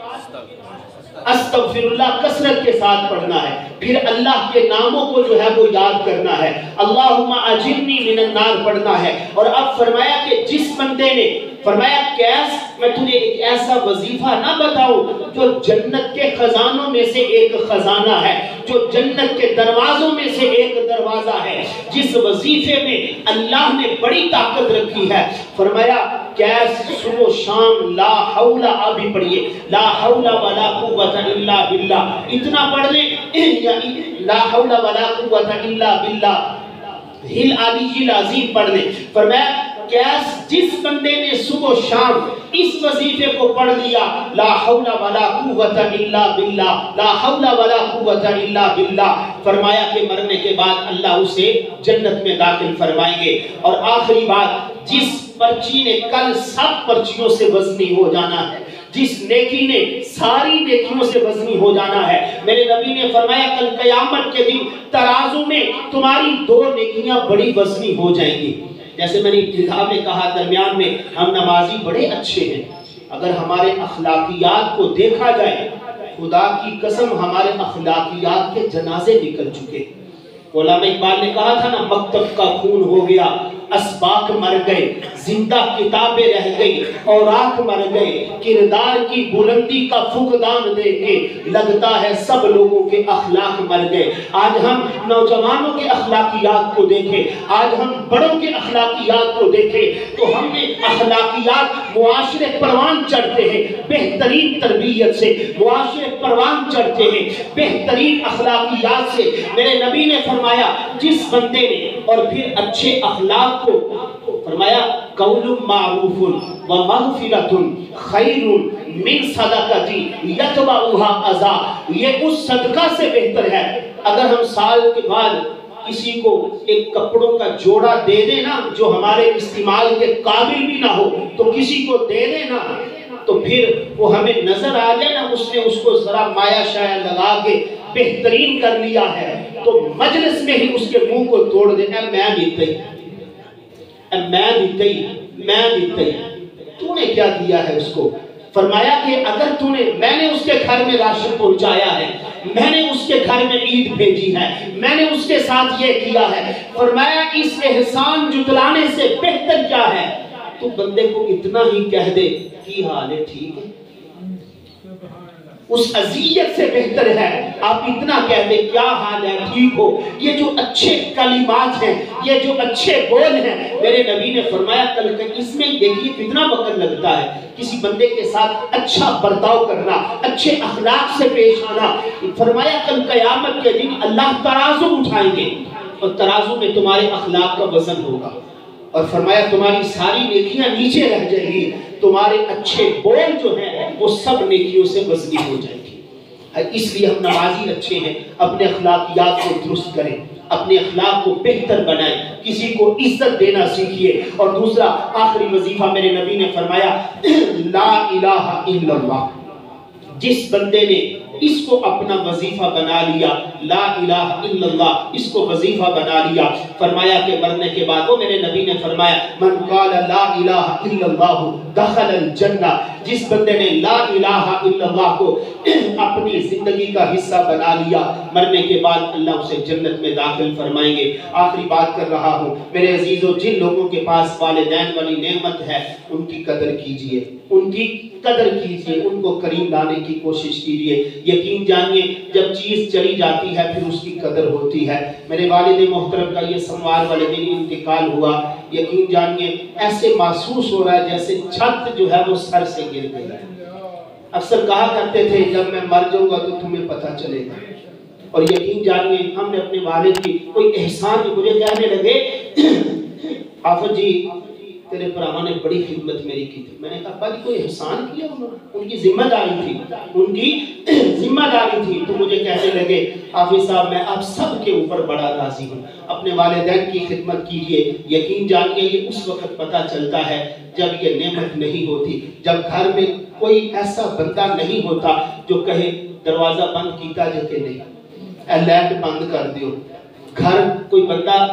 استغفر اللہ کثرت کے ساتھ پڑھنا ہے، پھر اللہ کے ناموں کو جو ہے وہ یاد کرنا ہے، اللہم اجرنی من النار پڑھنا ہے۔ اور اب فرمایا کہ جس بندے نے فرمایا کیس میں تجھے ایک ایسا وظیفہ نہ بتاؤں جو جنت کے خزانوں میں سے ایک خزانہ ہے، جو جنت کے دروازوں میں سے ایک دروازہ ہے، جس وظیفے میں اللہ نے بڑی طاقت رکھی ہے۔ فرمایا کیس صبح و شام لا حول، ابھی پڑھیے لا حول ولا قوت الا باللہ، اتنا پڑھ لیں، لا حول ولا قوت الا باللہ العلی العظیم پڑھ لیں۔ فرمایا کیس جس بندے نے صبح و شام اس وظیفے کو پڑھ لیا، لا حول ولا قوت الا باللہ، لا حول ولا قوت الا باللہ، فرمایا کہ مرنے کے بعد اللہ اسے جنت میں داخل فرمائیں گے۔ اور آخری بات، جس پرچی نے کل سب پرچیوں سے وزنی ہو جانا ہے، جس نیکی نے ساری نیکیوں سے وزنی ہو جانا ہے، میرے نبی نے فرمایا کل قیامت کے دن ترازو میں تمہاری 2 نیکیاں بڑی وزنی ہو جائیں گی۔ جیسے میں نے ابتدا میں کہا، درمیان میں ہم نمازی بڑے اچھے ہیں، اگر ہمارے اخلاقیات کو دیکھا جائے، خدا کی قسم ہمارے اخلاقیات کے جنازے نکل چکے۔ علامہ اقبال نے کہا تھا نا، مکتب کا خون ہو گیا، اسباق مر گئے، زندہ کتابیں رہ گئی، اوراق مر گئے، کردار کی بلندی کا فقدان دے کے لگتا ہے سب لوگوں کے اخلاق مر گئے۔ آج ہم نوجوانوں کے اخلاقیات کو دیکھیں، آج ہم بڑوں کے اخلاقیات کو دیکھیں تو ہم نے اخلاقیات معاشرے پروان چڑھتے ہیں بہترین تربیت سے، معاشرے پروان چڑھتے ہیں بہترین اخلاقیات سے۔ میرے نبی نے فرمایا جس بندے نے، اور پھر اچھے اخلاق کو فرمایا قول معروف و مغفرۃ خیر من صدقۃ یتبعها اذی، یہ اس صدقہ سے بہتر ہے۔ اگر ہم سال کے بعد کسی کو ایک کپڑوں کا جوڑا دے دیں نا جو ہمارے استعمال کے قابل بھی نہ ہو، تو کسی کو دے دیں نا، تو پھر وہ ہمیں نظر آ جائے نا اس نے اس کو ذرا مایا شایا لگا کے بہترین کر لیا ہے، تو مجلس میں ہی اس کے منہ کو توڑ دے، میں دیتے تو نے کیا دیا ہے اس کو۔ فرمایا کہ اگر تو نے، میں نے اس کے گھر میں راشن پہنچایا ہے، میں نے اس کے گھر میں عید بھیجی ہے، میں نے اس کے ساتھ یہ کیا ہے، فرمایا اس احسان جتلانے سے بہتر کیا ہے؟ تو بندے کو اتنا ہی کہہ دے کی حال ہے، ٹھیک ہے، اس اذیت سے بہتر ہے آپ اتنا کہہ دیں کیا حال ہے، ٹھیک ہو۔ یہ جو اچھے کلمات ہیں، یہ جو اچھے بول ہیں، میرے نبی نے فرمایا کل اس میں دیکھیے کتنا وقت لگتا ہے کسی بندے کے ساتھ اچھا برتاؤ کرنا، اچھے اخلاق سے پیش آنا۔ فرمایا کل قیامت کے دن اللہ ترازو اٹھائیں گے اور ترازو میں تمہارے اخلاق کا وزن ہوگا، اور فرمایا تمہاری ساری نیکیاں نیچے رہ جائیں گی، تمہارے اچھے بول جو ہیں وہ سب نیکیوں سے وزنی ہو جائیں گی۔ اس لیے ہم نمازی اچھے ہیں، اپنے اخلاقیات کو درست کریں، اپنے اخلاق کو بہتر بنائیں، کسی کو عزت دینا سیکھیے۔ اور دوسرا آخری وظیفہ میرے نبی نے فرمایا لا الہ الا اللہ، جس بندے نے اس کو اپنا وظیفہ بنا لیا، لا الہ الا اللہ اس کو وظیفہ بنا لیا، فرمایا کہ مرنے کے بعد وہ میرے نبی نے فرمایا من قال لا الہ الا اللہ دخل الجنہ، جس بندے نے لا الہ الا اللہ کو اپنی زندگی کا حصہ بنا لیا، مرنے کے بعد اللہ اسے جنت میں داخل فرمائیں گے۔ آخری بات کر رہا ہوں میرے عزیزو، جن لوگوں کے پاس والدین والی نعمت ہے ان کی قدر کیجئے، ان کی قدر کیجئے، ان کو قریب لانے کی کوشش کیجئے۔ یقین جانیے جب چیز چلی جاتی ہے پھر اس کی قدر ہوتی ہے۔ میرے والد محترم کا یہ سموار والے دن انتقال ہوا، یقین جانیے ایسے محسوس ہو رہا ہے جیسے چھت جو ہے وہ سر سے گر گئی۔ اکثر کہا کرتے تھے جب میں مر جاؤں گا تو تمہیں پتہ چلے گا، اور یقین جانیے ہم نے اپنے والد کی کوئی احسان مجھے کہنے لگے حافظ جی تیرے پراما نے بڑی خدمت میری کی تھی۔ میں نے کہا ابا جی کوئی احسان کیا انہوں نے؟ ان کی ذمہ داری تھی، ان کی ذمہ داری تھی۔ تو مجھے کہنے لگے حافظ صاحب میں آپ سب کے اوپر بڑا راضی ہوں، اپنے والدین کی خدمت کیجئے۔ یقین جانیے یہ اس وقت پتہ چلتا ہے جب یہ نعمت نہیں ہوتی، جب گھر میں کوئی ایسا بندہ نہیں ہوتا جو کہے دروازہ بند کیتا جے کہ نہیں، لائٹ بند کر دیو، گھر کوئی بندہ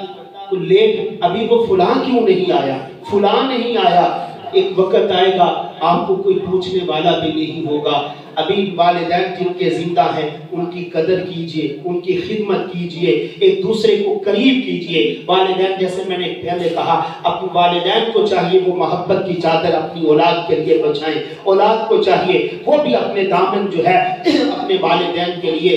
لیٹ ابھی وہ فلاں کیوں نہیں آیا، فلاں نہیں آیا، ایک وقت آئے گا آپ کو کوئی پوچھنے والا بھی نہیں ہوگا۔ ابھی والدین جن کے زندہ ہیں ان کی قدر کیجئے، ان کی خدمت کیجئے، ایک دوسرے کو قریب کیجئے۔ والدین جیسے میں نے پہلے کہا اپنے والدین کو چاہیے وہ محبت کی چادر اپنی اولاد کے لیے بچھائیں، اولاد کو چاہیے وہ بھی اپنے دامن جو ہے اپنے والدین کے لیے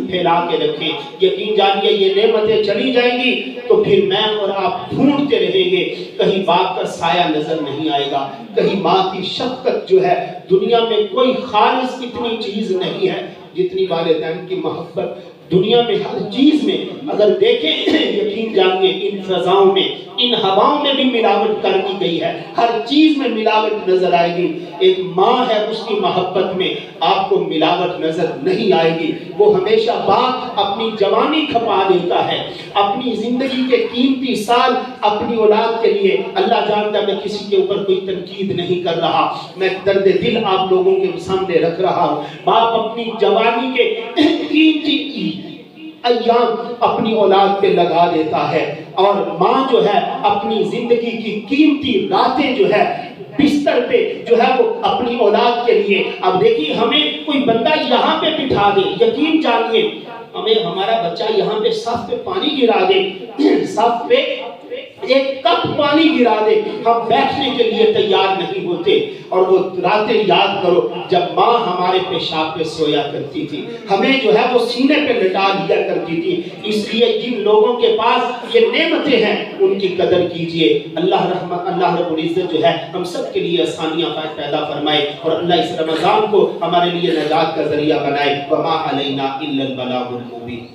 پھیلا کے رکھیں۔ یقین جانیے یہ نعمتیں چلی جائیں گی تو پھر میں اور آپ ڈھونڈتے رہیں گے، کہیں باپ کا سایہ نظر نہیں آئے گا، کہیں ماں کی شفقت جو ہے دنیا میں کوئی خالص اتنی چیز نہیں ہے جتنی والدین کی محبت۔ دنیا میں ہر چیز میں اگر دیکھیں یقین جانیے ان فضاؤں میں ان ہواؤں میں بھی ملاوٹ کر دی گئی ہے، ہر چیز میں ملاوٹ نظر آئے گی۔ ایک ماں ہے اس کی محبت میں آپ کو ملاوٹ نظر نہیں آئے گی۔ وہ ہمیشہ باپ اپنی جوانی کھپا دیتا ہے، اپنی زندگی کے قیمتی سال اپنی اولاد کے لیے۔ اللہ جانتا میں کسی کے اوپر کوئی تنقید نہیں کر رہا، میں درد دل آپ لوگوں کے سامنے رکھ رہا ہوں۔ باپ اپنی جوانی کے قیمتی ایام اپنی اولاد پہ لگا دیتا ہے، اور ماں جو ہے اپنی زندگی کی قیمتی راتیں جو ہے بستر پہ جو ہے وہ اپنی اولاد کے لیے۔ اب دیکھیے ہمیں کوئی بندہ یہاں پہ بٹھا دے، یقین جانیے ہمیں ہمارا بچہ یہاں پہ صف پہ پانی گرا دے، صف پہ ایک کپ پانی گرا دے، ہم بیٹھنے کے لیے تیار نہیں ہوتے۔ اور وہ راتیں یاد کرو جب ماں ہمارے پیشاب پہ سویا کرتی تھی، ہمیں جو ہے وہ سینے پہ لٹا لیا کرتی تھی۔ اس لیے جن لوگوں کے پاس یہ نعمتیں ہیں ان کی قدر کیجئے۔ اللہ رب العزت جو ہے ہم سب کے لیے آسانیاں پیدا فرمائے، اور اللہ اس رمضان کو ہمارے لیے نجات کا ذریعہ بنائے۔ وما علینا الا البلاغ المبین۔